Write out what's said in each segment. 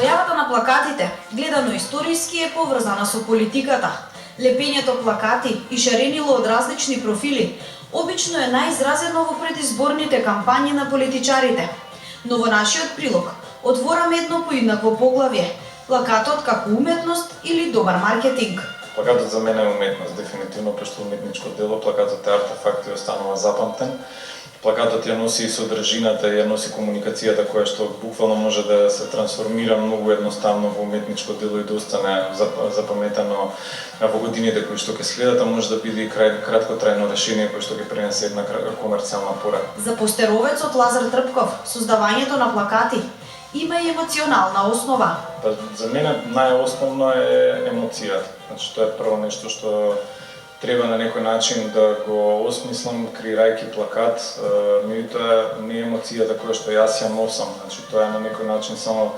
Појавата на плакатите, гледано историски, е поврзана со политиката. Лепењето плакати и шаренило од различни профили обично е најизразено во предизборните кампањи на политичарите. Но во нашиот прилог отвораме едно поиднакво поглавје – плакатот како уметност или добар маркетинг. Плакатот за мене е уметност, дефинитивно, пошто уметничко дело, плакатот е артефакт и останува запамтен. Плакатот ја носи содржината, ја носи комуникацијата која што буквално може да се трансформира многу едноставно во уметничко дело и да остане запаметено во годините кои што ќе следат, а може да биде и краткотрајно решение кој што ќе пренесе една комерцијална порака. За постеровецот Лазар Трпков, создавањето на плакати има и емоционална основа. За мене најосновно е емоцијата. Значи, тоа е прво нешто што треба на некој начин да го осмислам креирајќи плакат, меѓутоа не е емоцијата која што јас ја носам, значи тоа е на некој начин само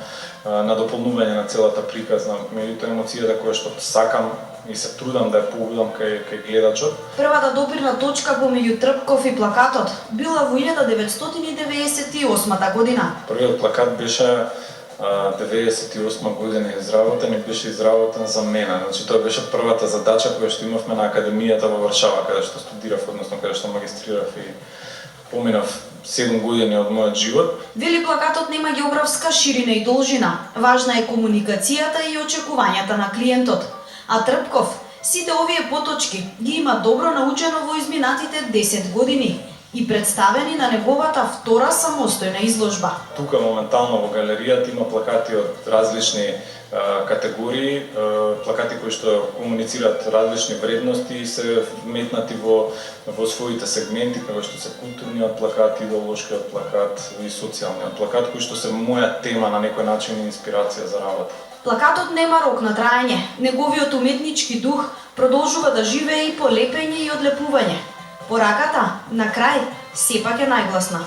надополнување на целата приказна, меѓутоа емоцијата која што сакам и се трудам да ја побудам кај гледачот. Првата допирна точка помеѓу Трпков и плакатот била во 1998 година. Првиот плакат беше 98 година изработен и беше изработен за мене. Значи тоа беше првата задача која што имавме на академијата во Варшава, каде што студирав, односно каде што магистрирав и поминав 7 години од мојот живот. Вели плакатот нема географска ширина и должина. Важна е комуникацијата и очекувањата на клиентот. А Трпков сите овие поточки ги има добро научено во изминатите 10 години и представени на неговата втора самостојна изложба. Тука моментално во галеријата има плакати од различни категории, плакати кои што комуницираат различни вредности и се вметнати во своите сегменти, како што се културниот плакат, идеолошкиот плакат и социјалниот плакат, кои што се моја тема на некој начин и инспирација за работа. Плакатот нема рок на траење. Неговиот уметнички дух продолжува да живее и по лепење и одлепување. Пораката, на крај, сепак е најгласна.